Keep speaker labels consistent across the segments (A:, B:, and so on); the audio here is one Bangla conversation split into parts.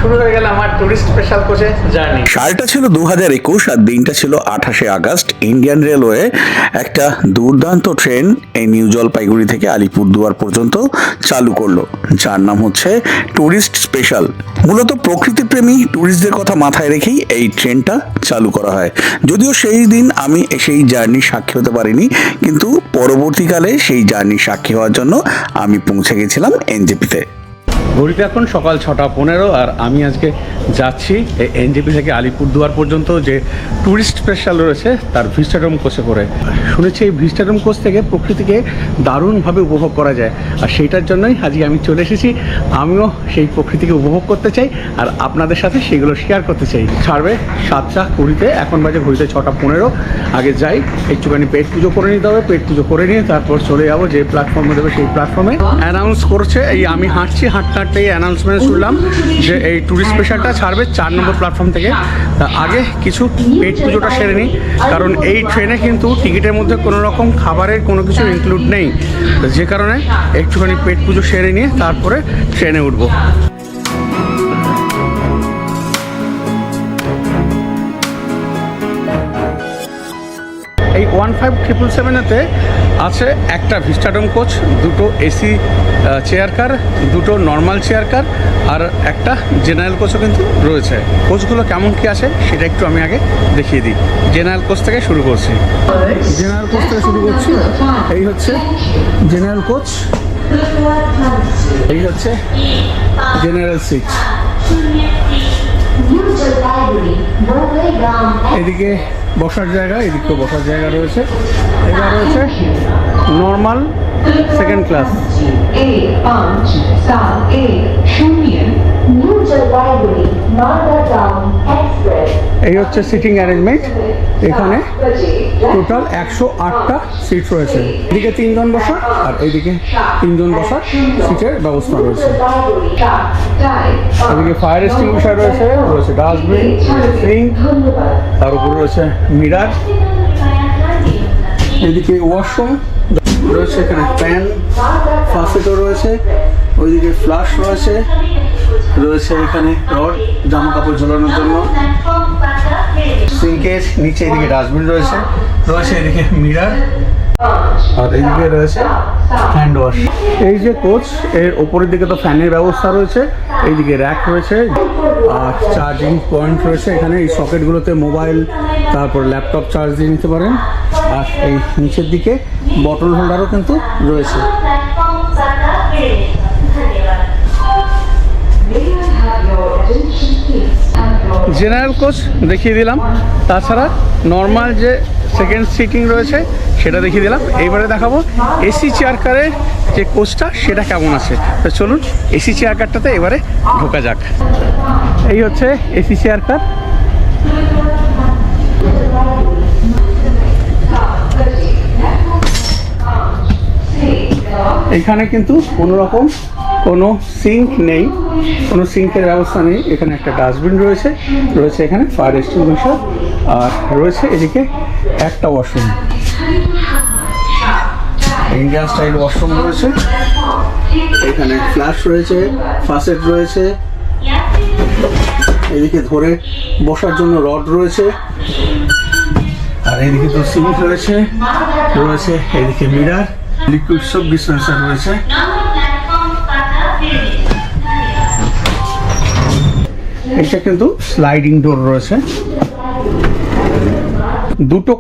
A: শুরু হয়ে গেল আমার টুরিস্ট স্পেশাল কোচে জার্নি।
B: সালটা ছিল 2021 আর দিনটা ছিল 28শে আগস্ট। ইন্ডিয়ান রেলওয়ে একটা দুর্দান্ত ট্রেন এই নিউ জলপাইগুড়ি থেকে আলিপুরদুয়ার পর্যন্ত চালু করলো, যার নাম হচ্ছে টুরিস্ট স্পেশাল। মূলত প্রকৃতিপ্রেমী টুরিস্টদের কথা মাথায় রেখেই এই ট্রেনটা চালু করা হয়। যদিও সেই দিন আমি সেই জার্নির সাক্ষী হতে পারিনি, কিন্তু পরবর্তীকালে সেই জার্নির সাক্ষী হওয়ার জন্য আমি পৌঁছে গেছিলাম এনজেপিতে।
A: ঘড়িতে এখন সকাল 6:15 আর আমি আজকে যাচ্ছি এই এনজেপি থেকে আলিপুরদুয়ার পর্যন্ত যে ট্যুরিস্ট স্পেশাল রয়েছে তার ভিস্টাডোম কোচে করে। শুনেছি এই ভিস্টাডোম কোচ থেকে প্রকৃতিকে দারুণভাবে উপভোগ করা যায়, আর সেইটার জন্যই আজকে আমি চলে এসেছি। আমিও সেই প্রকৃতিকে উপভোগ করতে চাই আর আপনাদের সাথে সেগুলো শেয়ার করতে চাই। ছাড়বে 7:20, এখন বাজে ঘড়িতে 6:15। আগে যাই, একটুখানি পেট পুজো করে নিতে হবে। পেট পুজো করে নিয়ে তারপর চলে যাবো যে প্ল্যাটফর্মে দেবে সেই প্ল্যাটফর্মে। অ্যানাউন্স করছে, এই আমি হাঁটছি, হাঁটতে এই অ্যানাউন্সমেন্ট শুনলাম যে এই ট্যুরিস্ট স্পেশালটা ছাড়বে 4 নম্বর প্ল্যাটফর্ম থেকে। তা আগে কিছু পেট পুজোটা সেরে নিই, কারণ এই ট্রেনে কিন্তু টিকিটের মধ্যে কোনো রকম খাবারের কোনো কিছু ইনক্লুড নেই, যে কারণে একটুখানি পেট পুজো সেরে নিয়ে তারপরে ট্রেনে উঠবো। এই 1577-এতে আছে একটা ভিস্টাডোম কোচ, দুটো এসি চেয়ার কার, দুটো নর্মাল চেয়ার কার আর একটা জেনারেল কোচও কিন্তু রয়েছে। কোচগুলো কেমন কী আছে সেটা একটু আমি আগে দেখিয়ে দিই। জেনারেল কোচ থেকে শুরু করছি। জেনারেল কোচ থেকে শুরু করছি। এই হচ্ছে জেনারেল কোচ, এই হচ্ছে জেনারেল সিট। এদিকে বসার জায়গা, এদিকেও বসার জায়গা রয়েছে। এবার রয়েছে নর্মাল সেকেন্ড ক্লাস। এই হচ্ছে সিটিং অ্যারেঞ্জমেন্ট। এখানে টোটাল 108টা সিট রয়েছে। এদিকে 3 জন বসার আর এইদিকে 3 জন বসার সিটের ব্যবস্থা রয়েছে। এদিকে ফায়ার এক্সটিংগুইশার রয়েছে, রয়েছে ডাস্টবিন, সিঙ্ক, তার উপরে রয়েছে মিরার। এদিকে ওয়াশরুম রয়েছে, এখানে ফ্যান ফাসেটও রয়েছে, ওইদিকে ফ্লাশ রয়েছে, রয়েছে এখানে রড জামা কাপড় ঝোলানোর জন্য, সিঙ্কের নিচে এদিকে ডাস্টবিন রয়েছে, রয়েছে এদিকে মিরার, আর এইদিকে রয়েছে হ্যান্ড ওয়াশ। এই যে কোচ, এর ওপরের দিকে তো ফ্যানের ব্যবস্থা রয়েছে, এইদিকে র্যাক রয়েছে আর চার্জিং পয়েন্ট রয়েছে। এখানে এই সকেটগুলোতে মোবাইল তারপর ল্যাপটপ চার্জ দিয়ে নিতে পারেন। আর এই নিচের দিকে বটল হোল্ডারও কিন্তু রয়েছে। জেনারেল কোচ দেখিয়ে দিলাম, তাছাড়া নর্মাল যে সেকেন্ড সিটিং রয়েছে সেটা দেখিয়ে দিলাম। এইবারে দেখাবো এসি চেয়ার কারের যে কোচটা সেটা কেমন আছে। তো চলুন এসি চেয়ার কারটাতে এবারে ঢোকা যাক। এই হচ্ছে এসি চেয়ার কার। এখানে কিন্তু কোনো সিঙ্ক নেই, কোনো সিঙ্কের ব্যবস্থা নেই। এখানে একটা ডাস্টবিন রয়েছে, রয়েছে এখানে ফায়ার এক্সটিংগুইশার, আর রয়েছে এদিকে একটা ওয়াশরুম, ইন্ডিয়ান স্টাইল ওয়াশরুম রয়েছে। এখানে ফ্ল্যাশ রয়েছে, ফাসেট রয়েছে, এদিকে ধরে বসার জন্য রড রয়েছে, আর এদিকে তো সিঙ্ক রয়েছে, রয়েছে এদিকে মিরার, লিকুইড সোপ ডিসপেন্সার রয়েছে। এটা কিন্তু স্লাইডিং ডোর রয়েছে। দুটো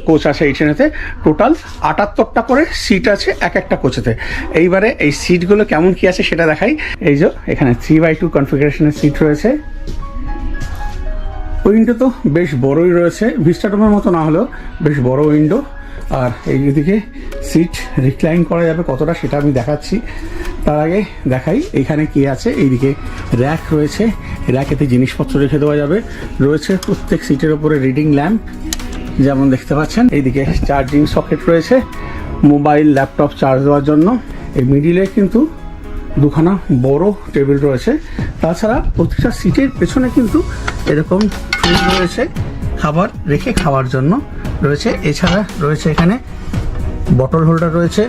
A: কোচ আছে এই ট্রেনেতে, টোটাল 78টা করে সিট আছে এক একটা কোচেতে। এইবারে এই সিটগুলো কেমন কি আছে সেটা দেখাই। এই যে এখানে 3x2 কনফিগারেশনের সিট রয়েছে। উইন্ডো তো বেশ বড়ই রয়েছে, ভিস্টাডোমের মতো না হলেও বেশ বড় উইন্ডো। আর এইদিকে সিট রিক্লাইন করা যাবে কতটা সেটা আমি দেখাচ্ছি। তার আগে দেখাই এখানে কি আছে। এইদিকে র্যাক রয়েছে, র্যাকেতে জিনিসপত্র রেখে দেওয়া যাবে। রয়েছে প্রত্যেক সিটের ওপরে রিডিং ল্যাম্প যেমন দেখতে পাচ্ছেন। এইদিকে চার্জিং সকেট রয়েছে মোবাইল ল্যাপটপ চার্জ দেওয়ার জন্য। এই মিডিলে কিন্তু দুখানা বড় টেবিল রয়েছে। তাছাড়া প্রতিটা সিটের পেছনে কিন্তু এরকম টুল রয়েছে খাবার রেখে খাওয়ার জন্য রয়েছে। এছাড়া রয়েছে এখানে বটল হোল্ডার রয়েছে,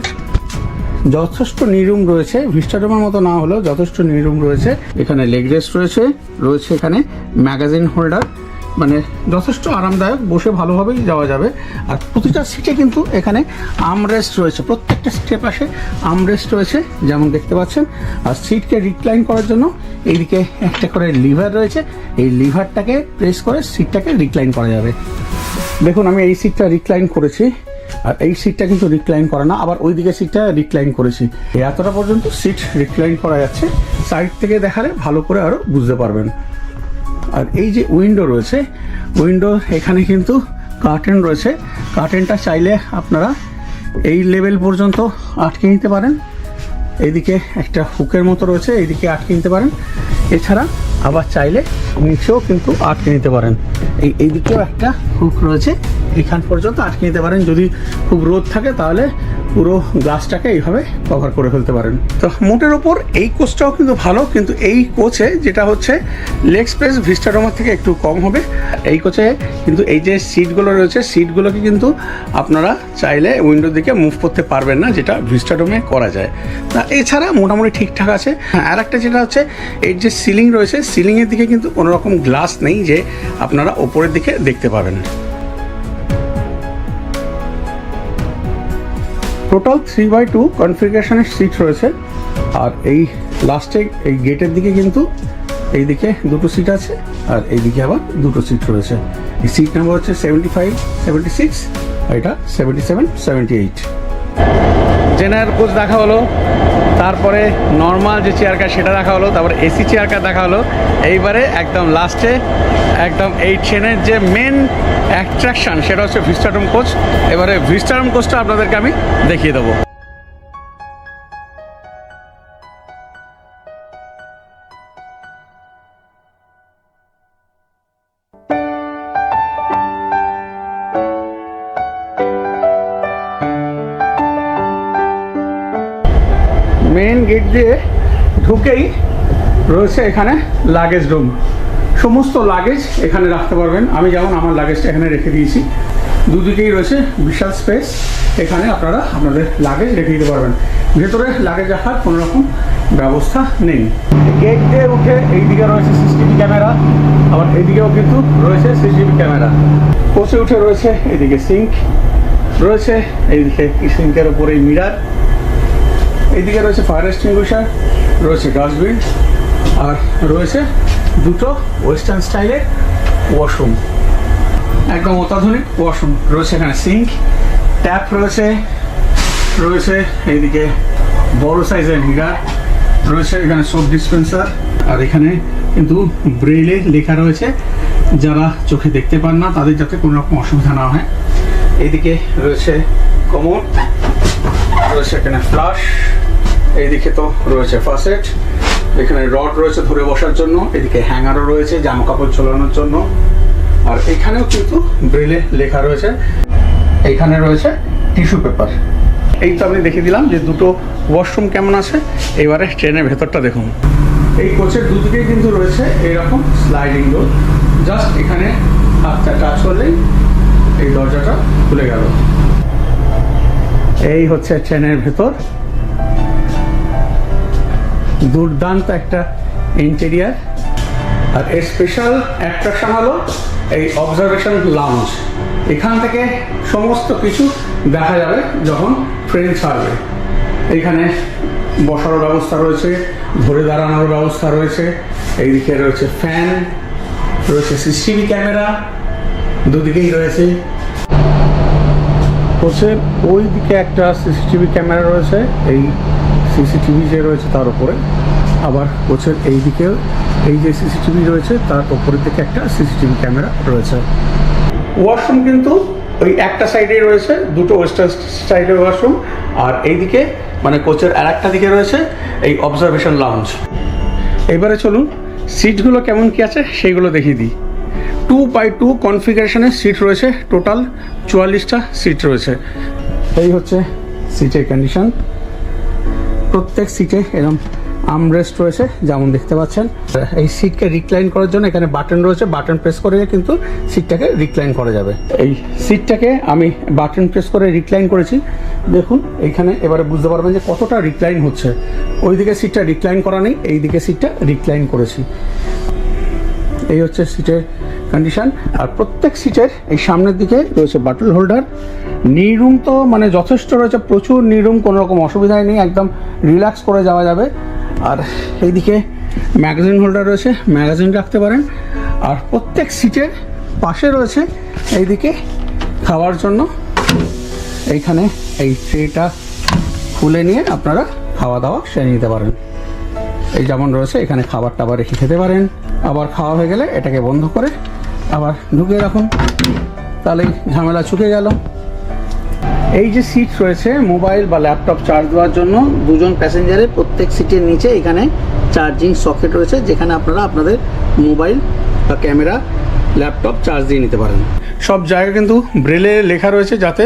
A: যথেষ্ট নিরুম রয়েছে, ভিস্টাডোমের মতো না হলেও যথেষ্ট নিরুম রয়েছে। এখানে লেগ রেস্ট রয়েছে এখানে ম্যাগাজিন হোল্ডার, মানে যথেষ্ট আরামদায়ক, বসে ভালোভাবেই যাওয়া যাবে। আর প্রতিটা সিটে কিন্তু এখানে আর্মরেস্ট রয়েছে, প্রত্যেকটা সিটের পাশে আর্মরেস্ট রয়েছে যেমন দেখতে পাচ্ছেন। আর সিটকে রিক্লাইন করার জন্য এইদিকে একটা করে লিভার রয়েছে, এই লিভারটাকে প্রেস করে সিটটাকে রিক্লাইন করা যাবে। দেখুন আমি এই সিটটা রিক্লাইন করেছি, আর এই সিটটা কিন্তু রিক্লাইন করে না, আবার ওই দিকে সিটটা রিক্লাইন করেছি। এতটা পর্যন্ত সিট রিক্লাইন করা যাচ্ছে, সাইড থেকে দেখালে ভালো করে আরও বুঝতে পারবেন। আর এই যে উইন্ডো রয়েছে, উইন্ডো এখানে কিন্তু কার্টেন রয়েছে, কার্টেনটা চাইলে আপনারা এই লেভেল পর্যন্ত আটকে নিতে পারেন। এইদিকে একটা হুকের মতো রয়েছে, এইদিকে আটকে নিতে পারেন। এছাড়া আবার চাইলে নিচেও কিন্তু আটকে নিতে পারেন। এইদিকেও একটা হুক রয়েছে, এখান পর্যন্ত আটকে নিতে পারেন। যদি খুব রোদ থাকে তাহলে পুরো গ্লাসটাকে এইভাবে কভার করে ফেলতে পারেন। তো মোটের ওপর এই কোচটাও কিন্তু ভালো, কিন্তু এই কোচে যেটা হচ্ছে লেগ স্পেস ভিস্টাডোমের থেকে একটু কম হবে। এই কোচে কিন্তু এই যে সিটগুলো রয়েছে, সিটগুলোকে কিন্তু আপনারা চাইলে উইন্ডোর দিকে মুভ করতে পারবেন না, যেটা ভিস্টাডোমে করা যায়। তা এছাড়া মোটামুটি ঠিকঠাক আছে। হ্যাঁ, আর একটা যেটা হচ্ছে এই যে সিলিং রয়েছে, সিলিংয়ের দিকে কিন্তু কোনো রকম গ্লাস নেই যে আপনারা ওপরের দিকে দেখতে পাবেন। টোটাল 3x2 কনফিগারেশনের সিট রয়েছে। আর এই লাস্টে এই গেটের দিকে কিন্তু এইদিকে দুটো সিট আছে, আর এইদিকে আবার দুটো সিট রয়েছে। এই সিট নাম্বার হচ্ছে 75, 76, আর এটা 77, 78। জেনারেল কোচ দেখা হলো, তারপরে নর্মাল যে চেয়ার কার সেটা দেখা হলো, তারপরে এসি চেয়ার কার দেখা হলো। এইবারে একদম লাস্টে একদম এই ট্রেনের যে মেন অ্যাট্রাকশন সেটা হচ্ছে ভিস্টাডোম কোচ। এবারে ভিস্টাডোম কোচটা আপনাদেরকে আমি দেখিয়ে দেবো। মেন গেট দিয়ে ঢুকেই রয়েছে এখানে লাগেজ রুম, সমস্ত লাগেজ এখানে রাখতে পারবেন। আমি যেমন আমার লাগেজটা এখানে রেখে দিয়েছি, দুদিকেই রয়েছে বিশাল স্পেস, এখানে আপনারা আপনাদের লাগেজ রেখে দিতে পারবেন। ভেতরে লাগেজ রাখার কোনো রকম ব্যবস্থা নেই। গেট দিয়ে উঠে এইদিকে রয়েছে সিসিটিভি ক্যামেরা, আবার এইদিকেও কিন্তু রয়েছে সিসিটিভি ক্যামেরা। কোচে উঠে রয়েছে এইদিকে সিঙ্ক রয়েছে, এইদিকে সিঙ্কের ওপরে মিরার, এইদিকে রয়েছে ফায়ার এক্সটিংগুইশার, রয়েছে ডাস্টবিন, আর রয়েছে দুটো ওয়েস্টার্ন স্টাইলের ওয়াশরুম, একদম অত্যাধুনিক ওয়াশরুম রয়েছে। এখানে সিঙ্ক, ট্যাপ রয়েছে এইদিকে বড় সাইজের মিরার রয়েছে, এখানে সোপ ডিসপেন্সার। আর এখানে কিন্তু ব্রেইলে লেখা রয়েছে, যারা চোখে দেখতে পান না তাদের যাতে কোনো রকম অসুবিধা না হয়। এইদিকে রয়েছে কমোড, রয়েছে এখানে ফ্লাশ, এইদিকে তো রয়েছে ফাসেট, এখানে রড রয়েছে ধরে বসার জন্য, এদিকে হ্যাঙ্গারও রয়েছে জামা কাপড় ঝোলানোর জন্য। আর এখানেও কিন্তু ব্রেলে লেখা রয়েছে, এইখানে রয়েছে টিস্যু পেপার। এই তো আমি দেখিয়ে দিলাম যে দুটো ওয়াশরুম কেমন আছে। এবারে ট্রেনের ভেতরটা দেখুন। এই কোচের দুদিকেই কিন্তু রয়েছে এইরকম স্লাইডিং ডোর, জাস্ট এখানে হাতটা টাচ করলেই এই দরজাটা খুলে গেল। এই হচ্ছে ট্রেনের ভেতর, দুর্দান্ত একটা ইন্টেরিয়ার। আর এর স্পেশাল অ্যাট্রাকশন হলো এই অবজারভেশন লাউঞ্জ। এখান থেকে সমস্ত কিছু দেখা যাবে যখন ট্রেন ছাড়বে। এখানে বসারও ব্যবস্থা রয়েছে, ধরে দাঁড়ানোর ব্যবস্থা রয়েছে, এইদিকে রয়েছে ফ্যান, রয়েছে সিসিটিভি ক্যামেরা, দুদিকেই রয়েছে। কোচের ওই দিকে একটা সিসিটিভি ক্যামেরা রয়েছে, এই সিসিটিভি যে রয়েছে তার উপরে। আবার কোচের এই দিকেও এই যে সিসিটিভি রয়েছে তার উপরের দিকে একটা সিসিটিভি ক্যামেরা রয়েছে। ওয়াশরুম কিন্তু ওই একটা সাইডেই রয়েছে, দুটো ওয়েস্টার্ন স্টাইলের ওয়াশরুম। আর এইদিকে মানে কোচের আর একটা দিকে রয়েছে এই অবজারভেশন লাউঞ্জ। এবারে চলুন সিটগুলো কেমন কি আছে সেইগুলো দেখিয়ে দিই। 2x2 কনফিগারেশনের সিট রয়েছে, টোটাল 44টা সিট রয়েছে। এই হচ্ছে সিটের কন্ডিশন, প্রত্যেক সিটে এরকম আর্মরেস্ট রয়েছে যেমন দেখতে পাচ্ছেন। এই সিটকে রিক্লাইন করার জন্য এখানে বাটন রয়েছে, বাটন প্রেস করে কিন্তু সিটটাকে রিক্লাইন করা যাবে। এই সিটটাকে আমি বাটন প্রেস করে রিক্লাইন করেছি, দেখুন এইখানে এবারে বুঝতে পারবেন যে কতটা রিক্লাইন হচ্ছে। ওইদিকে সিটটা রিক্লাইন করা নেই, এইদিকে সিটটা রিক্লাইন করেছি। এই হচ্ছে সিটের কন্ডিশন। আর প্রত্যেক সিটের এই সামনের দিকে রয়েছে বাটল হোল্ডার। নিরুম তো মানে যথেষ্ট রয়েছে, প্রচুর নিরুম, কোনো রকম অসুবিধাই নেই, একদম রিল্যাক্স করে যাওয়া যাবে। আর এইদিকে ম্যাগাজিন হোল্ডার রয়েছে, ম্যাগাজিন রাখতে পারেন। আর প্রত্যেক সিটের পাশে রয়েছে এইদিকে খাওয়ার জন্য, এইখানে এই ট্রেটা খুলে নিয়ে আপনারা খাওয়া দাওয়া সেরে নিতে পারেন। এই যেমন রয়েছে এখানে খাবার টাবার রেখে খেতে পারেন। আবার খাওয়া হয়ে গেলে এটাকে বন্ধ করে আবার ঢুকিয়ে রাখুন, তাহলেই ঝামেলা চুকে গেল। এই যে সিট রয়েছে মোবাইল বা ল্যাপটপ চার্জ দেওয়ার জন্য, দুজন প্যাসেঞ্জারের প্রত্যেক সিটের নিচে এখানে চার্জিং সকেট রয়েছে, যেখানে আপনারা আপনাদের মোবাইল বা ক্যামেরা, ল্যাপটপ চার্জ দিয়ে নিতে পারেন। সব জায়গায় কিন্তু ব্রেলে লেখা রয়েছে, যাতে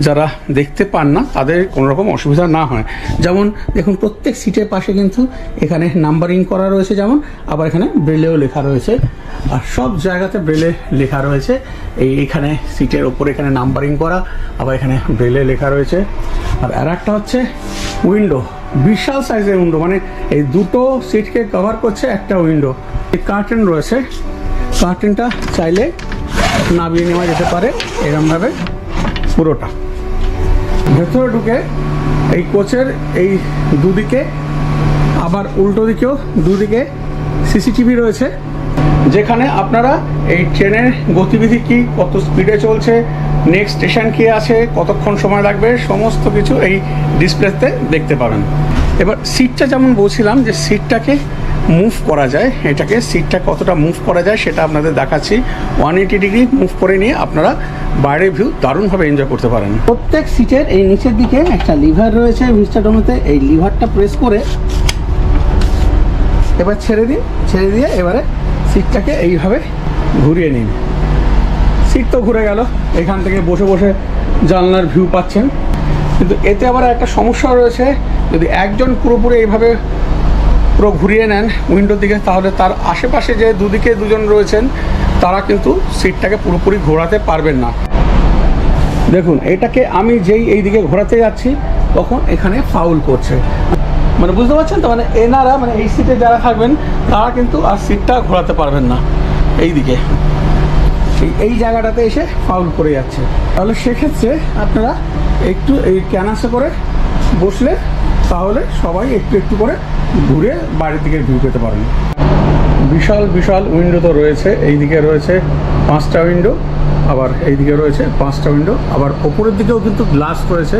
A: যারা দেখতে পান না তাদের কোনো রকম অসুবিধা না হয়। যেমন দেখুন প্রত্যেক সিটের পাশে কিন্তু এখানে নাম্বারিং করা রয়েছে, যেমন আবার এখানে ব্রেলেও লেখা রয়েছে। আর সব জায়গাতে ব্রেলে লেখা রয়েছে। এইখানে সিটের ওপরে এখানে নাম্বারিং করা, আবার এখানে ব্রেলে লেখা রয়েছে। আর একটা হচ্ছে উইন্ডো, বিশাল সাইজের উইন্ডো, মানে এই দুটো সিটকে কভার করছে একটা উইন্ডো। এই কার্টেন রয়েছে, কার্টেনটা চাইলে নামিয়ে নেওয়া যেতে পারে এরকমভাবে পুরোটা। ভেতরে ঢুকে এই কোচের এই দুদিকে, আবার উল্টো দিকেও দুদিকে সিসিটিভি রয়েছে, যেখানে আপনারা এই ট্রেনের গতিবিধি কি, কত স্পিডে চলছে, নেক্সট স্টেশন কি আছে, কতক্ষণ সময় লাগবে, সমস্ত কিছু এই ডিসপ্লেতে দেখতে পাবেন। এবার সিটটা যেমন বলছিলাম যে সিটটাকে মুভ করা যায়, এটাকে সিটটা কতটা মুভ করা যায় সেটা আপনাদের দেখাচ্ছি। 180 ডিগ্রি মুভ করে নিয়ে আপনারা বাইরের ভিউ দারুণভাবে এনজয় করতে পারেন। প্রত্যেক সিটের এই নিচের দিকে একটা লিভার রয়েছে ভিস্টাডোমোতে, এই লিভারটা প্রেস করে এবার ছেড়ে দিন, ছেড়ে দিয়ে এবারে সিটটাকে এইভাবে ঘুরিয়ে নিন। সিট তো ঘুরে গেল, এখান থেকে বসে বসে জানলার ভিউ পাচ্ছেন। কিন্তু এতে আবার একটা সমস্যা রয়েছে, যদি একজন পুরোপুরি এইভাবে পুরো ঘুরিয়ে নেন উইন্ডোর দিকে, তাহলে তার আশেপাশে যে দুদিকে দুজন রয়েছেন তারা কিন্তু সিটটাকে পুরোপুরি ঘোরাতে পারবেন না। দেখুন এটাকে আমি যেই এই দিকে ঘোরাতে যাচ্ছি তখন এখানে ফাউল করছে, মানে বুঝতে পারছেন তো, মানে এনারা মানে এই সিটে যারা থাকবেন তারা কিন্তু আর সিটটা ঘোরাতে পারবেন না এই দিকে, এই জায়গাটাতে এসে ফাউল করে যাচ্ছে। তাহলে সেক্ষেত্রে আপনারা একটু এই ক্যানাসে করে বসলে তাহলে সবাই একটু একটু করে ঘুরে বাইরের দিকে ভিউ পেতে পারেন। বিশাল বিশাল উইন্ডো তো রয়েছে, এই দিকে রয়েছে 5টা উইন্ডো, আবার এই দিকে রয়েছে 5টা উইন্ডো, আবার ওপরের দিকেও কিন্তু গ্লাস রয়েছে,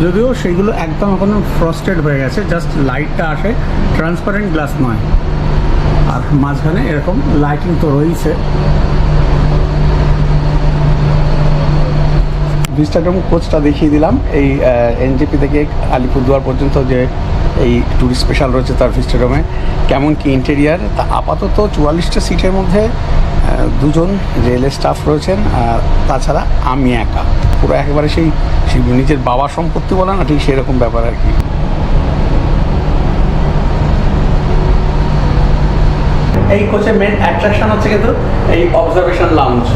A: যদিও সেইগুলো একদম এখনো ফ্রস্টেড হয়ে গেছে, জাস্ট লাইটটা আসে, ট্রান্সপারেন্ট গ্লাস নয়। আর মাঝখানে এরকম লাইটিং তো রয়েছে। ভিস্টাডোম কোচটা দেখিয়ে দিলাম, এই এনজেপি থেকে আলিপুরদুয়ার পর্যন্ত যে এই ট্যুরিস্ট স্পেশাল রয়েছে তার ভিস্টাডোমে কেমন কি ইন্টেরিয়ার। তা আপাতত 44টা সিটের মধ্যে দুজন রেলের স্টাফ রয়েছেন, আর তাছাড়া আমি একা, পুরো একেবারে সেই নিজের বাবার সম্পত্তি বলে না, ঠিক সেরকম ব্যাপার আর কি। এই কোচের মেন অ্যাট্রাকশন হচ্ছে কিন্তু এই অবজারভেশন লাউঞ্জ।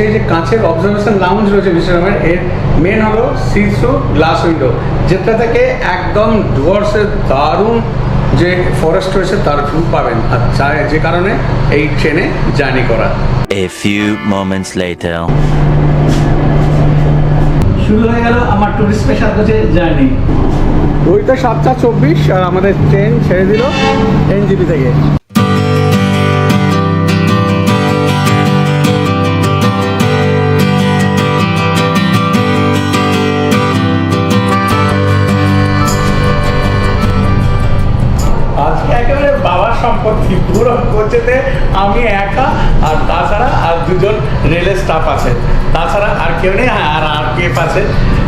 A: এই যে কাঁচের অবজারভেশন লাউঞ্জ রয়েছে ভিস্টাডোমের, এর মেন হলো সি থ্রু গ্লাস উইন্ডো, যেটা থেকে একদম ডুয়ার্সের দারুণ যে ফরেস্ট রয়েছে তার ভিউ পাবেন, আর যে কারণে এই ট্রেনে জার্নি করা।
C: A few moments later.
A: শুরু হয়ে গেল আমার টুরিস্ট স্পেশাল কোচের জার্নি। ওইটা 7:24 আর আমাদের ট্রেন ছেড়ে দিল এনজেপি থেকে। একেবারে বাবার সম্পত্তি, পুরো কোচেতে আমি একা, আর তাছাড়া আর দুজন রেলের স্টাফ আছে, তাছাড়া আর কেউ নেই, আর আরপিএফ আছে।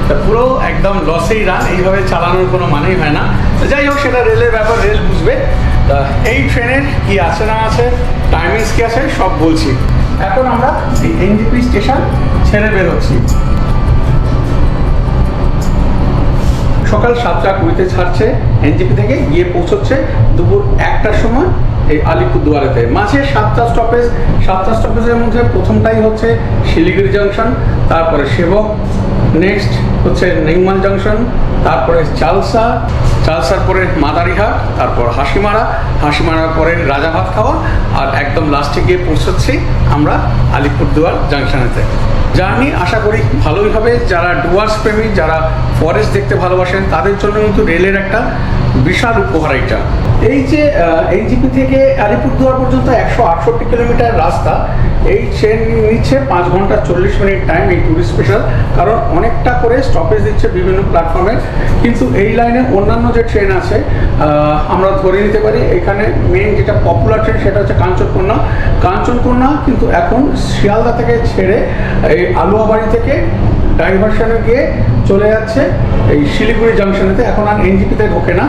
A: তা পুরো একদম লসেই রান, এইভাবে চালানোর কোনো মানেই হয় না। যাই হোক, সেটা রেলের ব্যাপার, রেল বুঝবে। তা এই ট্রেনের কি আছে না আছে, টাইমিংস কি আছে সব বলছি। এখন আমরা এই এনজেপি স্টেশন ছেড়ে বেরোচ্ছি। সকাল 7:20 ছাড়ছে এনজেপি থেকে গিয়ে পৌঁছচ্ছে দুপুর 1টার সময় এই আলিপুরদুয়ারেতে। মাঝে 7টা স্টপেজের মধ্যে প্রথমটাই হচ্ছে শিলিগুড়ি জাংশন, তারপরে সেবক, নেক্সট হচ্ছে নিউমান জাংশন, তারপরে চালসার পরে মাদারিহাট, তারপর হাসিমারার পরে রাজাভাত খাওয়া, আর একদম লাস্টে গিয়ে পৌঁছচ্ছি আমরা আলিপুরদুয়ার জাংশনেতে। জার্নি আশা করি ভালোই হবে। যারা ডুয়ার্স প্রেমী, যারা ফরেস্ট দেখতে ভালোবাসেন, তাদের জন্য কিন্তু রেলের একটা বিশাল উপহার এটা। এই যে এনজেপি থেকে আলিপুরদুয়ার পর্যন্ত 168 কিলোমিটার রাস্তা, এই ট্রেন নিচ্ছে 5 ঘন্টা 40 মিনিট টাইম এই ট্যুরিস্ট স্পেশাল, কারণ অনেকটা করে স্টপেজ দিচ্ছে বিভিন্ন প্ল্যাটফর্মে। কিন্তু এই লাইনে অন্যান্য যে ট্রেন আছে আমরা ধরে নিতে পারি, এখানে মেন যেটা পপুলার ট্রেন সেটা হচ্ছে কাঞ্চনকন্যা, কিন্তু এখন শিয়ালদা থেকে ছেড়ে এই আলুয়াবাড়ি থেকে ডাইভারশনে গিয়ে চলে যাচ্ছে এই শিলিগুড়ি জাংশনেতে। এখন আর এনজেপিতে ঢোকে না,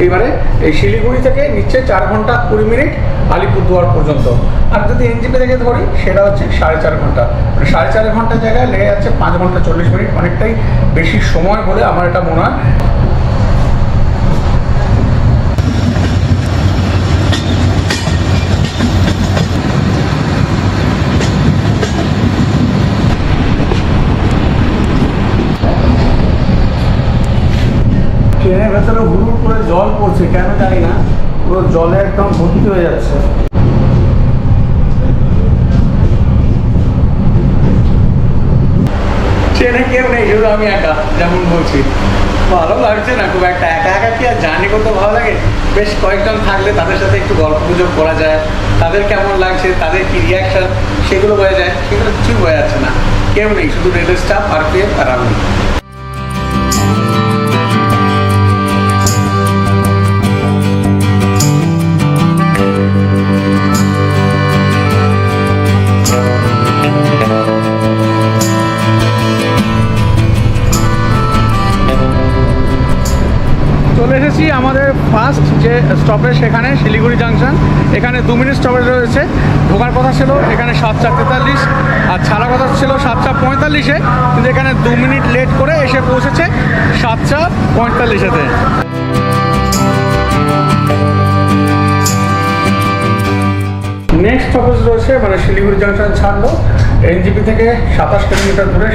A: এইবারে এই শিলিগুড়ি থেকে নিচ্ছে 4 ঘন্টা 20 মিনিট আলিপুরদুয়ার পর্যন্ত। আর যদি এনজেপি থেকে ধরি সেটা হচ্ছে 4.5 ঘন্টা, মানে 4.5 ঘন্টার জায়গায় লেগে যাচ্ছে 5 ঘন্টা 40 মিনিট, অনেকটাই বেশি সময় বলে আমার এটা মনে হয়। ট্রেনের ভেতরে হুড়ুর করে জল পড়ছে, কেন জানি না, পুরো জলে একদম ভর্তি হয়ে যাচ্ছে। ট্রেনে কেউ নেই, শুধু আমি একা, যেমন বলছি। ভালো লাগছে না খুব একটা, একা কি আর জার্নি করতে ভালো লাগে? বেশ কয়েকজন থাকলে তাদের সাথে একটু গল্প গুজব করা যায়, তাদের কেমন লাগছে, তাদের কি রিয়াকশন, সেগুলো বোঝা যায়। সেগুলো কিছুই বোঝা যাচ্ছে না, কেউ নেই, শুধু রেলের স্টাফ আর আমি। চলে এসেছি আমাদের ফার্স্ট যে স্টপেজ, সেখানে শিলিগুড়ি জাংশন। এখানে 2 মিনিট স্টপেজ রয়েছে। ঢোকার কথা ছিল এখানে 7:43 আর ছাড়ার কথা ছিল 7:45-এ, কিন্তু এখানে 2 মিনিট লেট করে এসে পৌঁছেছে 7:45-এতে। নেক্সট স্টপেজ রয়েছে, মানে শিলিগুড়ি জাংশন ছাড়লো এনজেপি থেকে 27 কিলোমিটার দূরে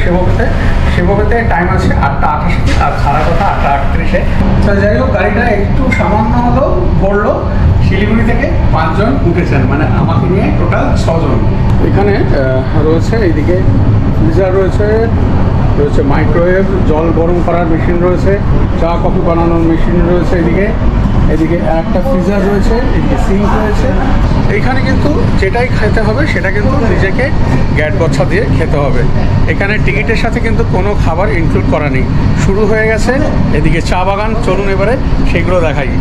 A: সেবকেতে টাইম আছে 8:88 আর ছাড়া কথা 8:38-এ। তো যাই হোক, গাড়িটা একটু সামান্য হলেও পড়লো। শিলিগুড়ি থেকে 5 জন উঠেছেন, মানে আমাকে নিয়ে টোটাল 6 জন। এখানে রয়েছে এইদিকে ফ্রিজার রয়েছে মাইক্রোওয়েভ, জল গরম করার মেশিন রয়েছে, চা কফি বানানোর মেশিন রয়েছে, এদিকে একটা ফ্রিজার রয়েছে, এদিকে সিঙ্ক রয়েছে। এইখানে কিন্তু যেটাই খেতে হবে সেটা কিন্তু নিজেকে গ্যাট বচ্ছা দিয়ে খেতে হবে। এখানে টিকিটের সাথে কিন্তু কোনো খাবার ইনক্লুড করা নেই। শুরু হয়ে গেছে এদিকে চা বাগান, চলুন এবারে সেগুলো দেখাই।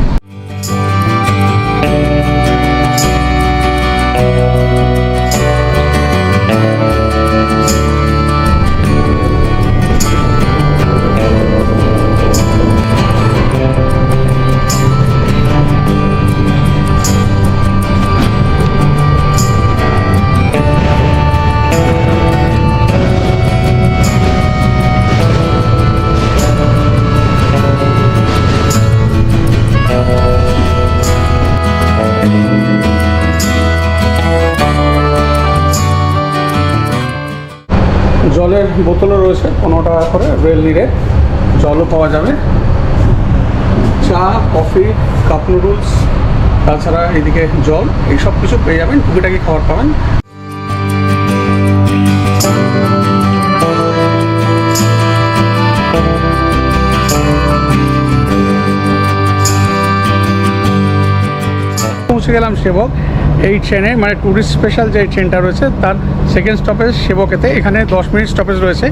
A: জলের বোতলও রয়েছে 15 টাকা করে, রেল নিরে জলও পাওয়া যাবে, চা কফি কাপ নুডলস, তাছাড়া এদিকে জল, এই সব কিছু পেয়ে যাবেন, টুকিটাকি খাবার পাবেন। পৌঁছে গেলাম সেবক। এই ট্রেনে মানে ট্যুরিস্ট স্পেশাল যে ট্রেনটা রয়েছে তার সেকেন্ড স্টপেজ সেবকেতে। এখানে 10 মিনিট স্টপেজ রয়েছে।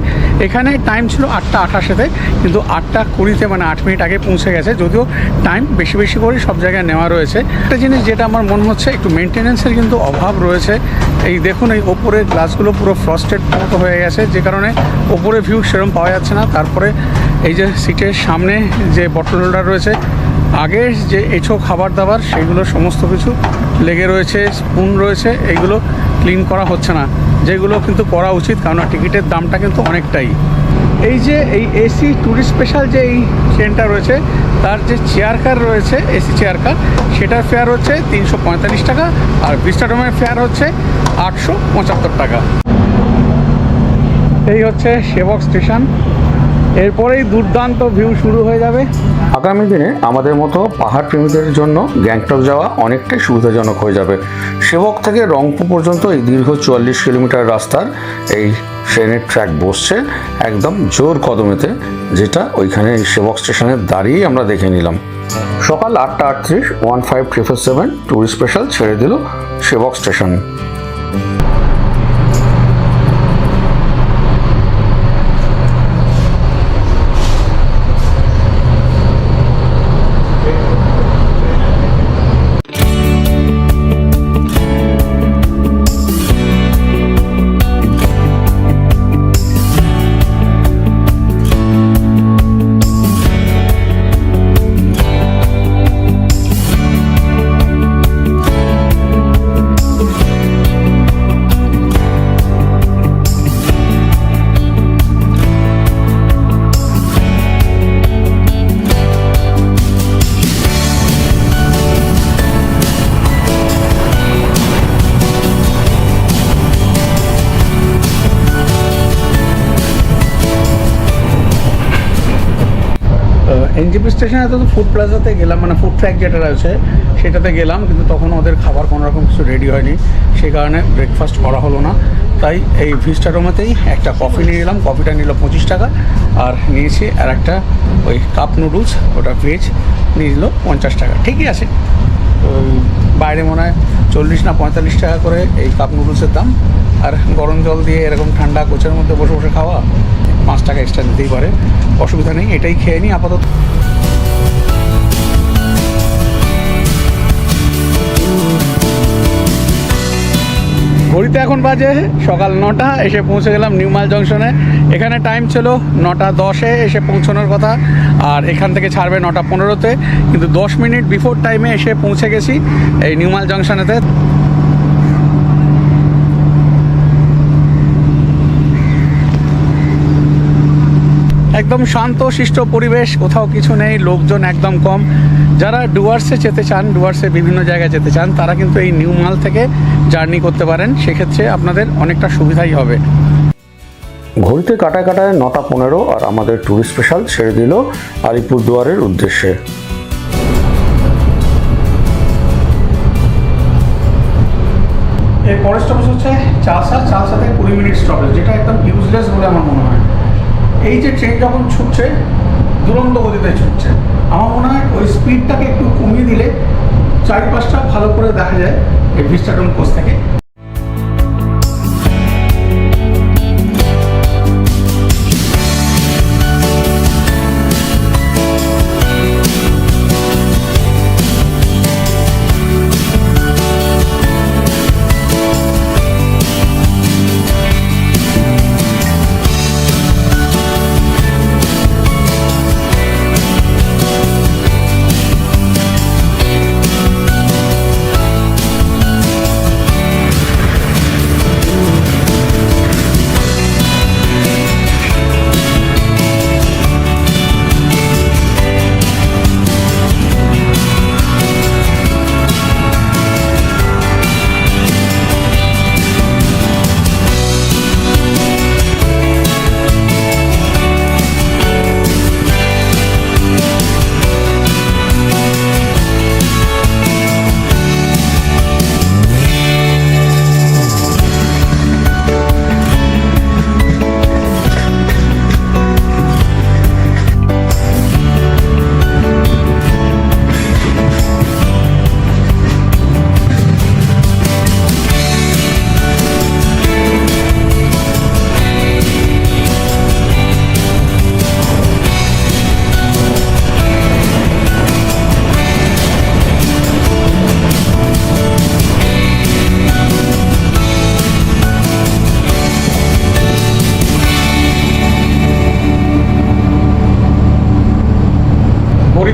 A: এখানে টাইম ছিল 8:88-তে, কিন্তু 8:20-তে মানে 8 মিনিট আগে পৌঁছে গেছে, যদিও টাইম বেশি করে সব জায়গায় নেওয়া রয়েছে। একটা জিনিস যেটা আমার মনে হচ্ছে একটু মেনটেন্যান্সের কিন্তু অভাব রয়েছে। এই দেখুন, এই ওপরের গ্লাসগুলো পুরো ফ্রস্টেড মতো হয়ে গেছে, যে কারণে ওপরে ভিউ সেরকম পাওয়া যাচ্ছে না। তারপরে এই যে সিটের সামনে যে বটল হোল্ডার রয়েছে, আগের যে এঁচো খাবার দাবার সেগুলো সমস্ত কিছু লেগে রয়েছে, স্পুন রয়েছে, এইগুলো ক্লিন করা হচ্ছে না, যেগুলো কিন্তু করা উচিত, কারণ টিকিটের দামটা কিন্তু অনেকটাই। এই যে এই এসি ট্যুরিস্ট স্পেশাল যে এই ট্রেনটা রয়েছে তার যে চেয়ার কার রয়েছে এসি চেয়ার কার, সেটার ফেয়ার হচ্ছে 345 টাকা, আর ভিস্টাডোমের ফেয়ার হচ্ছে 875 টাকা। এই হচ্ছে সেবক স্টেশন। এরপরেই দুর্দান্ত ভিউ শুরু হয়ে যাবে। আগামী দিনে আমাদের মতো পাহাড় প্রেমীদের জন্য গ্যাংটক যাওয়া অনেকটাই সুবিধাজনক হয়ে যাবে। সেবক থেকে রংপুর পর্যন্ত এই দীর্ঘ 44 কিলোমিটার রাস্তার এই ট্রেনের ট্র্যাক বসছে একদম জোর কদমেতে, যেটা ওইখানে এই সেবক স্টেশনে দাঁড়িয়েই আমরা দেখে নিলাম। সকাল 8:38 1577 ট্যুরিস্ট স্পেশাল ছেড়ে দিল সেবক স্টেশন। এনজেপি স্টেশনে তো ফুড প্লাজাতে গেলাম, মানে ফুড ট্র্যাক যেটা রয়েছে সেটাতে গেলাম, কিন্তু তখন ওদের খাবার কোনো রকম কিছু রেডি হয়নি, সেই কারণে ব্রেকফাস্ট করা হলো না। তাই এই ভিস্টাডোমেতেই একটা কফি নিয়ে নিলাম। কফিটা নিল 25 টাকা, আর নিয়েছি আর একটা ওই কাপ নুডলস, ওটা ভেজ, নিয়ে নিল 50 টাকা। ঠিকই আছে, ওই বাইরে মনে হয় 40 না 45 টাকা করে এই কাপ নুডলসের দাম। আর গরম জল দিয়ে এরকম ঠান্ডা কোচের মধ্যে বসে বসে খাওয়া, 5 টাকা এক্সট্রা নিতেই পারে, অসুবিধা নেই। এটাই খেয়ে নিই আপাতত। ঘড়িতে এখন বাজে সকাল 9টা, এসে পৌঁছে গেলাম নিউ মাল জংশনে। এখানে টাইম ছিল 9:10-এ এসে পৌঁছানোর কথা, আর এখান থেকে ছাড়বে 9:15-তে, কিন্তু 10 মিনিট বিফোর টাইমে এসে পৌঁছে গেছি এই নিউ মাল জংশনেতে। একদম শান্ত শিষ্ট পরিবেশ, কোথাও কিছু নেই, লোকজন একদম কম। যারা ডুয়ার্সে যেতে চান, ডুয়ার্সে বিভিন্ন জায়গায় যেতে চান, তারা কিন্তু এই নিউ মাল থেকে জার্নি করতে পারেন, সেক্ষেত্রে আপনাদের অনেকটা সুবিধাই হবে। ঘড়িতে কাটায় কাটায় 9:15, আর আমাদের ট্যুরিস্ট স্পেশাল ছেড়ে দিল আলিপুরদুয়ারের উদ্দেশ্যে। এর পরের স্টপেজ হচ্ছে চালসা। চালসা থেকে 20 মিনিট স্টপেজ, যেটা একদম ইউজলেস বলে আমার মনে হয়। এই যে ট্রেন যখন ছুটছে দুরন্ত গতিতে ছুটছে, আমার মনে হয় ওই স্পিডটাকে একটু কমিয়ে দিলে চারিপাশটা ভালো করে দেখা যায় এই ভিস্টাডোম কোচ থেকে।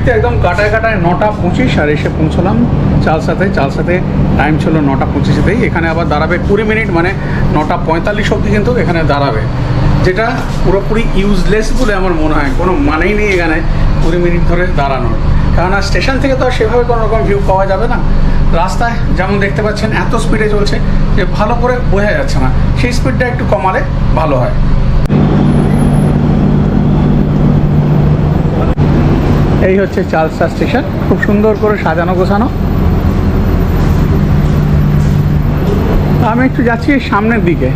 A: ঘড়িতে একদম কাটায় 9:25 আর এসে পৌঁছলাম চালসাতে টাইম ছিল 9:25-তেই। এখানে আবার দাঁড়াবে 20 মিনিট, মানে 9:45 অবধি কিন্তু এখানে দাঁড়াবে, যেটা পুরোপুরি ইউজলেস বলে আমার মনে হয়। কোনো মানেই নেই এখানে 20 মিনিট ধরে দাঁড়ানোর, কেননা স্টেশন থেকে তো আর সেভাবে কোনো রকম ভিউ পাওয়া যাবে না। রাস্তায় যেমন দেখতে পাচ্ছেন এত স্পিডে চলছে যে ভালো করে বোঝা যাচ্ছে না, সেই স্পিডটা একটু কমালে ভালো হয়। এই হচ্ছে চালসা স্টেশন, খুব সুন্দর করে সাজানো গোছানো। আমি একটু যাচ্ছি সামনের দিকে।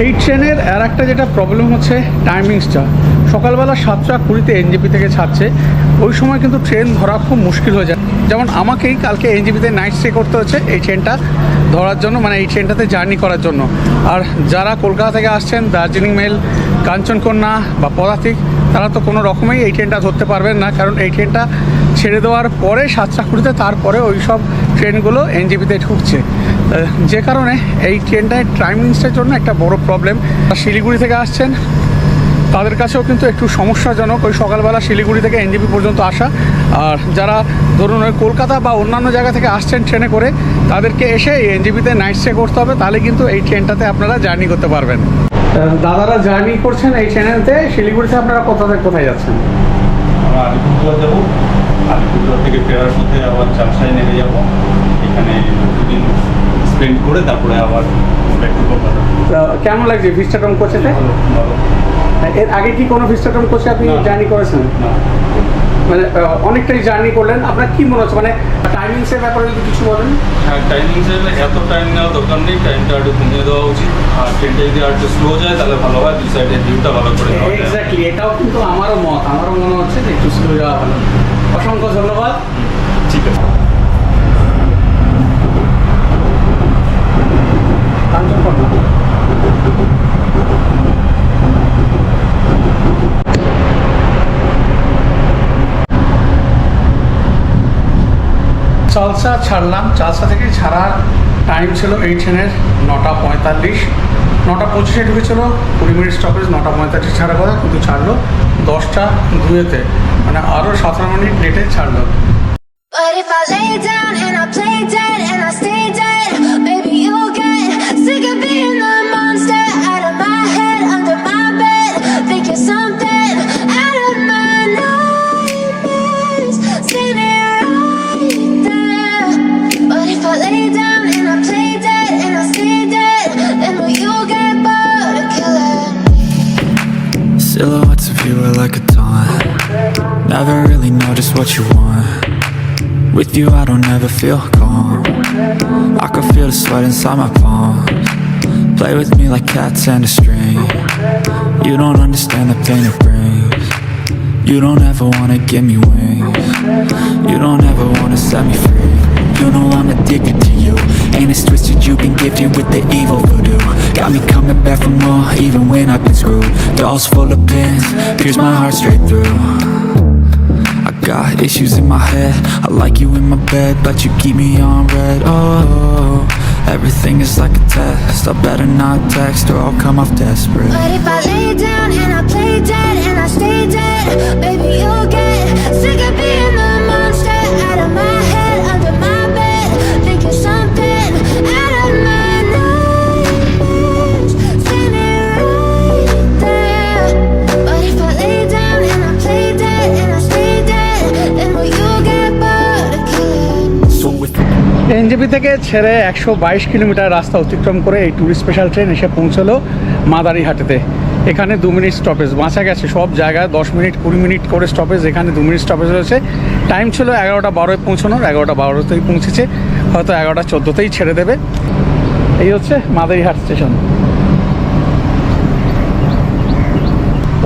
A: এই ট্রেনের আর একটা যেটা প্রবলেম হচ্ছে টাইমিংসটা। সকালবেলা 7:20 এনজেপি থেকে ছাড়ছে, ওই সময় কিন্তু ট্রেন ধরা খুব মুশকিল হয়ে যায়। যেমন আমাকেই কালকে এনজেপিতে নাইট স্টে করতে হচ্ছে এই ট্রেনটা ধরার জন্য, মানে এই ট্রেনটাতে জার্নি করার জন্য। আর যারা কলকাতা থেকে আসছেন, দার্জিলিং মেল, কাঞ্চনকন্যা বা পদাতিক, তারা তো কোনো রকমেই এই ট্রেনটা ধরতে পারবেন না, কারণ এই ট্রেনটা ছেড়ে দেওয়ার পরে 7:20 তারপরে ওই সব ট্রেনগুলো এনজেপিতে ঢুকছে, যে কারণে এই ট্রেনটায় টাইমিংসের জন্য একটা বড় প্রবলেম। শিলিগুড়ি থেকে আসছেন তাদের কাছেও কিন্তু একটু সমস্যাজনক ওই সকালবেলা শিলিগুড়ি থেকে এনজেপি পর্যন্ত আসা। আর যারা ধরুন ওই কলকাতা বা অন্যান্য জায়গা থেকে আসছেন ট্রেনে করে, তাদেরকে এসে এই এনজেপিতে নাইট স্টে করতে হবে, তাহলে কিন্তু এই ট্রেনটাতে আপনারা জার্নি করতে পারবেন। দাদারা জার্নি করছেন এই ট্রেনেতে, শিলিগুড়িতে আপনারা কোথায় যাচ্ছেন?
D: আমরা আলিপুরদুয়ার যাবো, আলিপুরদুয়ার থেকে ফেরার পথে আবার চালসায় নেমে যাবো, এখানে দুদিন স্পেন্ড করে তারপরে আবার ব্যাক টু কলকাতা।
A: কেমন লাগছে ভিস্টাডোম কোচেতে?
D: ভালো।
A: এর আগে কি কোনো ভিস্টাডোম কোচে আপনি
D: না।
A: জার্নি করেছেন?
D: না,
A: মানে অনেকটাই জার্নি করলেন, আপনার কি মনে হচ্ছে, মানে টাইমিংসের ব্যাপারে যদি কিছু বলেন?
D: হ্যাঁ, টাইমিং হিসেবে এত টাইম নেওয়া দরকার নেই, টাইমটা একটু কমিয়ে দেওয়া উচিত। আর ট্রেনটা যদি আর একটু স্লো যায় তাহলে ভালো হয়, দুই সাইডের ভিউটা ভালো করে নেওয়া যায়।
A: এক্স্যাক্টলি, এটাও কিন্তু আমারও মনে হচ্ছে যে একটু স্লো যাওয়া ভালো। অসংখ্য ধন্যবাদ।
D: ঠিক আছে।
A: চালসা ছাড়লাম, চালসা থেকে ছাড়ার টাইম ছিল এই ট্রেনের 9:45, 9:25 ঢুকেছিল, 20 মিনিট স্টপেজ, 9:45 ছাড়া কথা, কিন্তু ছাড়লো 10:02-তে, মানে আরও 17 মিনিট লেটে ছাড়লো।
E: But if I lay down and I play dead and I stay dead, baby you'll get sick of being the monster out of my head, under my bed, thinking something out of my nightmares, standing right there. But if I lay down and I play dead and I stay dead, then will you get bored of killing me?
F: Silhouettes of you are like a taunt. Never really know just what you want. With you I don't ever feel calm. I can feel the sweat inside my palms. Play with me like cats and a string. You don't understand the pain it brings. You don't ever wanna give me wings. You don't ever wanna set me free. You know I'm addicted to you, and it's twisted, you've been gifted with the evil voodoo. Got me coming back for more, even when I've been screwed. Dolls full of pins, pierce my heart straight through. I got issues in my head, I like you in my bed, but you keep me on red. Oh, everything is like a test, I better not text or I'll come off desperate.
E: But if I lay down and I play dead and I stay dead, baby you'll get sick of being the monster out of my head, under my bed, thinking something out of my nightmares, standing right there. But if I lay down and I play dead and I stay dead, then will you get bored of killing me?
F: So with
A: NJP থেকে ছেড়ে 122 কিলোমিটার রাস্তা অতিক্রম করে এই ট্যুরিস্ট স্পেশাল ট্রেন এসে পৌঁছলো মাদারিহাটেতে। এখানে 2 মিনিট স্টপেজ বাঁচা গেছে, সব জায়গায় 10 মিনিট 20 মিনিট করে স্টপেজ, এখানে 2 মিনিট স্টপেজ রয়েছে। টাইম ছিল 11:12 পৌঁছানোর, 11:12তেই পৌঁছেছে, হয়তো 11:14তেই ছেড়ে দেবে। এই হচ্ছে মাদারিহাট স্টেশন।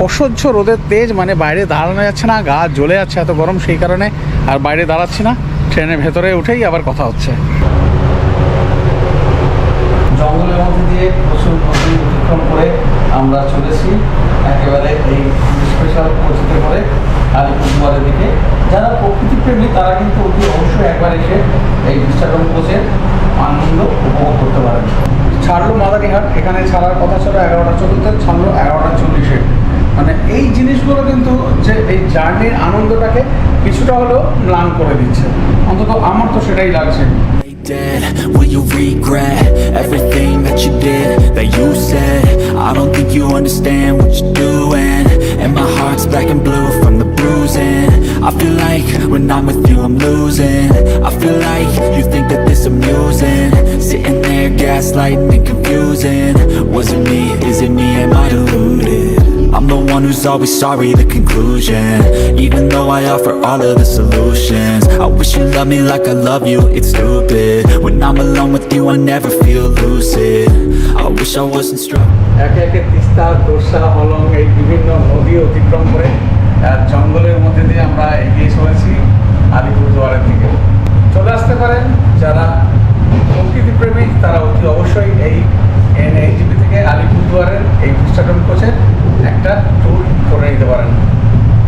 A: অসহ্য রোদের তেজ, মানে বাইরে দাঁড়ানো যাচ্ছে না, গা জ্বলে যাচ্ছে এত গরম, সেই কারণে আর বাইরে দাঁড়াচ্ছি না, ট্রেনের ভেতরে উঠেই আবার কথা হচ্ছে। জঙ্গলের মধ্যে দিয়ে প্রচুর নদী অতিক্রম করে আমরা চলেছি একেবারে এই স্পেশাল কোচে করে আলিপুরদুয়ারের দিকে। যারা প্রকৃতি প্রেমী তারা কিন্তু অতি অবশ্যই একবার এসে এই ভিস্টাডোম কোচের আনন্দ উপভোগ করতে পারেন। ছাড়লো মাদারিহাট, এখানে ছাড়ার কথা ছিল 11:14, ছাড়লো 11:40। মানে এই জিনিসগুলো কিন্তু যে এই জার্নির আনন্দটাকে কিছুটা হলেও ম্লান করে দিচ্ছে, অন্তত আমার তো সেটাই লাগছে।
F: Dead, will you regret everything that you did, that you said? I don't think you understand what you're doing, and my heart's black and blue from the bruising. I feel like when I'm with you I'm losing. I feel like you think that this amusing, sitting there gaslighting and confusing. Was it me, is it me, am I deluded? I'm the one who's always sorry, the conclusion. Even though I offer all of the solutions, I wish you loved me like I love you, it's stupid. When I'm alone with you I never feel lucid. I wish I wasn't struck.
A: একে একে তিস্তা, তোরসা, হলং এই বিভিন্ন নদী অতিক্রম করে জঙ্গলের মধ্যে দিয়ে আমরা এগিয়ে চলেছি আলিপুরদুয়ারের দিকে। চলে আসতে পারেন যারা প্রকৃতিপ্রেমী, তারা অতি অবশ্যই এই এনএইচবি থেকে আলিপুরদুয়ারের এই ভিস্টাডোম কোচে একটা ট্যুর করে নিতে পারেন,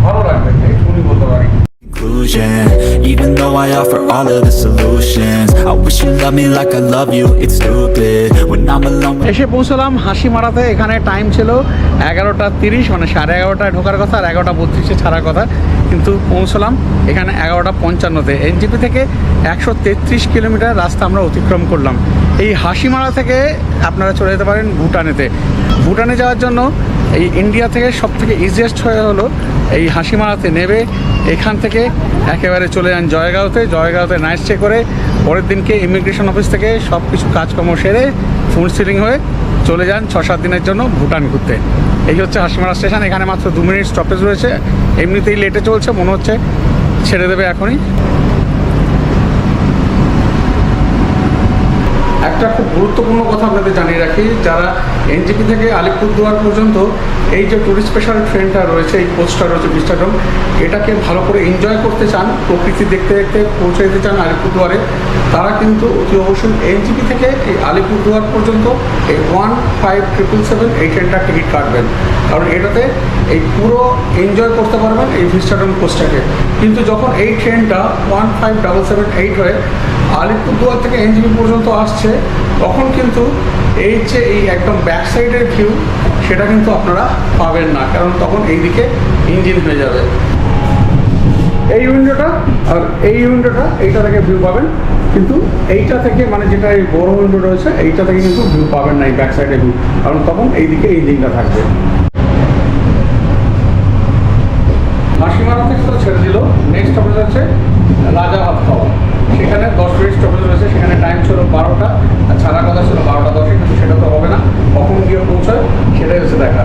A: ভালো লাগবে, এইটুকুনি বলতে পারি।
F: Conclusion. Even though I offer all of the solutions, I wish you loved me like I love you, it's stupid. When I'm alone
A: এসে পৌঁছলাম হাসিমারাতে। এখানে টাইম ছিল 11:30, মানে 11:30 ঢোকার কথা আর 11:32 ছাড়ার কথা, কিন্তু পৌঁছলাম এখানে 11:55-তে। এনজেপি থেকে 133 কিলোমিটার রাস্তা আমরা অতিক্রম করলাম। এই হাসিমারা থেকে আপনারা চলে যেতে পারেন ভুটানেতে। ভুটানে যাওয়ার জন্য এই ইন্ডিয়া থেকে সবথেকে ইজিয়েস্ট হয়ে হলো এই হাসিমারাতে নেবে এখান থেকে একেবারে চলে যান জয়গাঁওতে। জয়গাঁওতে নাইট স্টে করে পরের দিনকে ইমিগ্রেশন অফিস থেকে সব কিছু কাজকর্ম সেরে ফুল সিলিং হয়ে চলে যান 6-7 দিনের জন্য ভুটান ঘুরতে। এই হচ্ছে হাসিমারা স্টেশন। এখানে মাত্র 2 মিনিট স্টপেজ রয়েছে, এমনিতেই লেটে চলছে, মনে হচ্ছে ছেড়ে দেবে এখনই। একটা খুব গুরুত্বপূর্ণ কথা আপনাদের জানিয়ে রাখি, যারা এনজেপি থেকে আলিপুরদুয়ার পর্যন্ত এই যে টুরিস্ট স্পেশাল ট্রেনটা রয়েছে, এই কোচটা রয়েছে ভিস্টাডোম, এটাকে ভালো করে এনজয় করতে চান, প্রকৃতি দেখতে দেখতে পৌঁছে যেতে চান আলিপুরদুয়ারে, তারা কিন্তু অতি অবশ্যই এনজেপি থেকে এই আলিপুরদুয়ার পর্যন্ত এই 15777 এই ট্রেনটার টিকিট কাটবেন, কারণ এটাতে এই পুরো এনজয় করতে পারবেন এই ভিস্টাডোম কোচটাকে। কিন্তু যখন এই ট্রেনটা 15778 হয়ে আলিপুরদুয়ার থেকে এনজেপি পর্যন্ত আসছে, তখন কিন্তু এই যে এই একদম ব্যাক সাইডের ভিউ সেটা কিন্তু আপনারা পাবেন না, কারণ তখন এইদিকে ইঞ্জিন হয়ে যাবে। এই উইন্ডোটা আর এই উইন্ডোটা এইটা থেকে ভিউ পাবেন, কিন্তু এইটা থেকে মানে যেটা এই বড় উইন্ডো রয়েছে এইটা থেকে কিন্তু ভিউ পাবেন না, এই ব্যাক সাইডের ভিউ, কারণ তখন এইদিকে ইঞ্জিনটা থাকবে। হাসিমারা থেকে তো ছেড়ে দিল, নেক্সট স্টপেজ হচ্ছে রাজাভাত খাওয়া। সেখানে 10 মিনিট স্টপেজ রয়েছে, সেখানে টাইম ছিল 12টা আর ছাড়ার কথা ছিল 12:10, কিন্তু সেটা তো হবে না, কখন গিয়ে পৌঁছায় সেটাই হচ্ছে দেখা।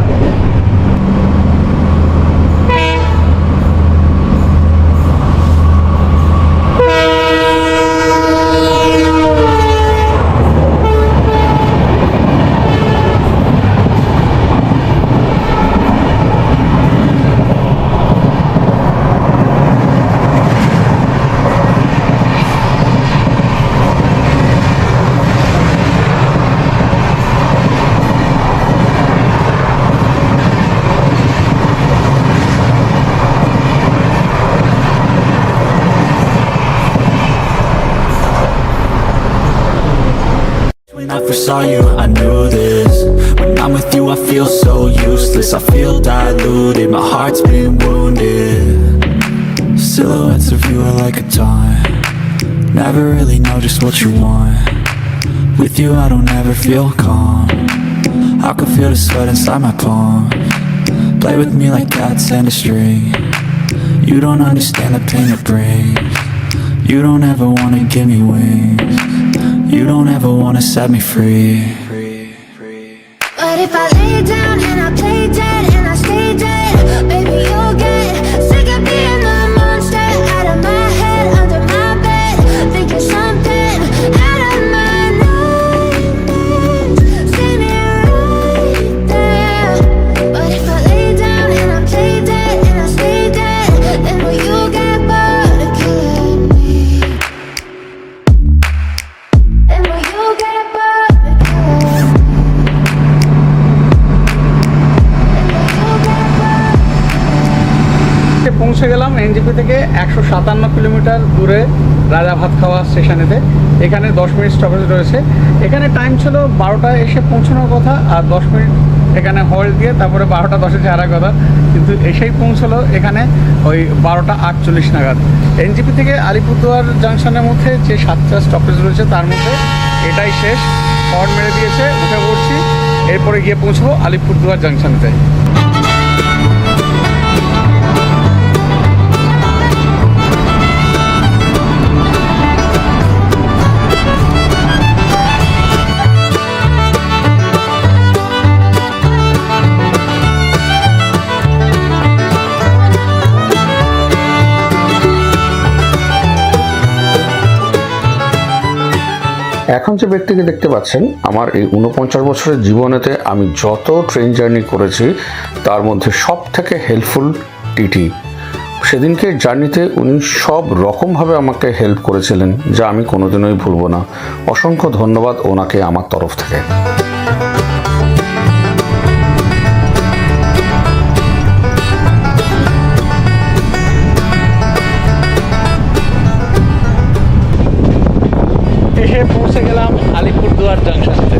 F: when I first saw you, I knew this. When I'm with you, I feel so useless. I feel diluted, my heart's been wounded. Silhouettes of you are like a taunt. Never really know just what you want. With you, I don't ever feel calm. I can feel the sweat inside my palm. Play with me like cats and a string. You don't understand the pain it brings. You don't ever wanna give me wings. You don't ever wanna set me free.
E: But if I lay down and I play dead and I stay dead, baby, you'll get sick of being the monster out of my head, under my bed, thinking something out of my nightmares. See me right there. But if I lay down and I play dead and I stay dead, then will you get bored of killing me? Then will you get bored of killing me?
A: পৌঁছে গেলাম এনজেপি থেকে 157 কিলোমিটার দূরে রাজা ভাতখাওয়া স্টেশনেতে। এখানে 10 মিনিট স্টপেজ রয়েছে। এখানে টাইম ছিল 12টায় এসে পৌঁছানোর কথা, আর 10 মিনিট এখানে হল্ট দিয়ে তারপরে 12টা 10-এ ছাড়ার কথা, কিন্তু এসেই পৌঁছলো এখানে ওই 12টা 48 নাগাদ। এনজেপি থেকে আলিপুরদুয়ার জাংশনের মধ্যে যে 7টা স্টপেজ রয়েছে তার মধ্যে এটাই শেষ। হর্ন মেরে দিয়েছে, উঠে পড়ছি, এরপরে গিয়ে পৌঁছবো আলিপুরদুয়ার জাংশনেতে।
B: এখন যে ব্যক্তিকে দেখতে পাচ্ছেন, আমার এই 49 বছরের জীবনেতে আমি যত ট্রেন জার্নি করেছি তার মধ্যে সব থেকে হেল্পফুল টিটি। সেদিনকে জার্নিতে উনি সব রকমভাবে আমাকে হেল্প করেছিলেন, যা আমি কোনোদিনই ভুলব না। অসংখ্য ধন্যবাদ ওনাকে আমার তরফ থেকে।
A: এসে পৌঁছে গেলাম আলিপুরদুয়ার জাংশনেতে।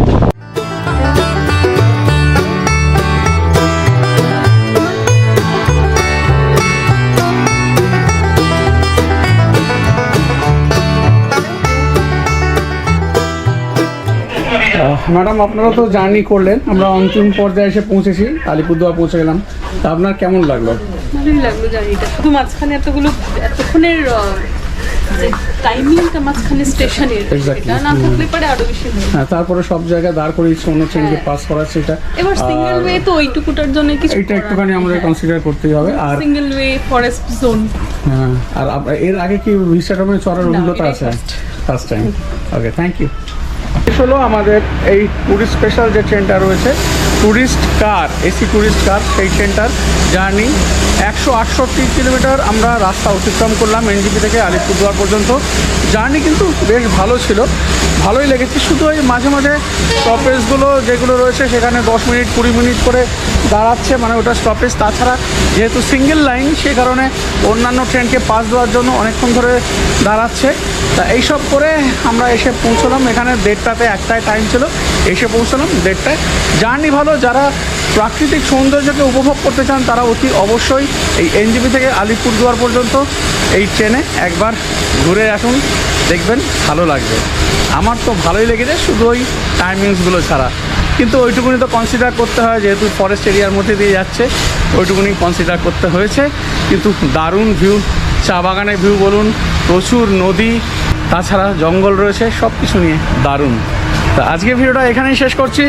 A: ম্যাডাম, আপনারা তো জার্নি করলেন, আমরা অন্তিম পর্যায়ে এসে পৌঁছেছি, আলিপুরদুয়ার পৌঁছে গেলাম। তা আপনার কেমন লাগলো?
G: ভালোই লাগলো জার্নিটা। শুধু মাঝখানে এতক্ষণের যে টাইমিংটা মাঝখানে স্টেশনের,
A: Exactly.
G: এটা না থাকলে পরে আরো বেশি ভালো।
A: হ্যাঁ, তারপরে সব জায়গায় দাঁড় করিয়েছে, অন্য ট্রেনকে পাস করাচ্ছে। এটা
G: এবার সিঙ্গেল ওয়ে তো ওইটুকুটার জন্য কিছু
A: এইটা একটুখানি আমাদের কনসিডার করতেই হবে। আর
G: সিঙ্গেল ওয়ে ফরেস্ট জোন।
A: হ্যাঁ, আর এর আগে কি ভিস্টাডোমে চড়ার অভিজ্ঞতা
G: এটাই
A: আছে?
G: first.
A: First time. Okay, thank you. শেষ হলো আমাদের এই ট্যুরিস্ট স্পেশাল যে ট্রেনটা রয়েছে, tourist car, AC tourist car, সেই ট্রেনটার জার্নি 168 কিলোমিটার আমরা রাস্তা অতিক্রম করলাম এনজেপি থেকে আলিপুরদুয়ার পর্যন্ত। জার্নি কিন্তু বেশ ভালো ছিল, ভালোই লেগেছে। শুধু ওই মাঝে মাঝে স্টপেজগুলো যেগুলো রয়েছে সেখানে 10 মিনিট 20 মিনিট করে দাঁড়াচ্ছে, মানে ওটা স্টপেজ। তাছাড়া যেহেতু সিঙ্গেল লাইন, সে কারণে অন্যান্য ট্রেনকে পাস দেওয়ার জন্য অনেকক্ষণ ধরে দাঁড়াচ্ছে। তা এইসব করে আমরা এসে পৌঁছলাম এখানে 1:30-তে, একটায় টাইম ছিল, এসে পৌঁছলাম 1:30-টায়। জার্নি ভালো। যারা প্রাকৃতিক সৌন্দর্যকে উপভোগ করতে চান তারা অতি অবশ্যই এই এনজেপি থেকে আলিপুরদুয়ার পর্যন্ত এই ট্রেনে একবার ঘুরে আসুন, দেখবেন ভালো লাগবে। আমার তো ভালোই লেগেছে, শুধু ওই টাইমিংসগুলো ছাড়া। কিন্তু ওইটুকুনি তো কনসিডার করতে হয়, যেহেতু ফরেস্ট এরিয়ার মধ্যে দিয়ে যাচ্ছে, ওইটুকুনি কনসিডার করতে হয়েছে। কিন্তু দারুণ ভিউ, চা বাগানের ভিউ বলুন, প্রচুর নদী, তাছাড়া জঙ্গল রয়েছে, সব কিছু নিয়ে দারুণ। তা আজকে ভিডিওটা এখানেই শেষ করছি।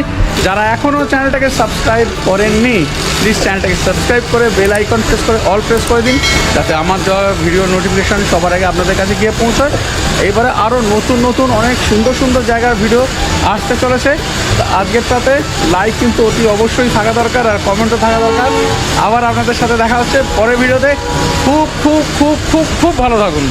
A: যারা এখনও চ্যানেলটাকে সাবস্ক্রাইব করেননি, প্লিজ চ্যানেলটাকে সাবস্ক্রাইব করে বেল আইকন প্রেস করে অল প্রেস করে দিন, যাতে আমার দেওয়া ভিডিও নোটিফিকেশান সবার আগে আপনাদের কাছে গিয়ে পৌঁছায়। এইবারে আরও নতুন নতুন অনেক সুন্দর সুন্দর জায়গার ভিডিও আসতে চলেছে। তা আজকেরটাতে লাইক কিন্তু অতি অবশ্যই থাকা দরকার, আর কমেন্টও থাকা দরকার। আবার আপনাদের সাথে দেখা হচ্ছে পরের ভিডিওতে। খুব খুব খুব খুব খুব ভালো থাকুন।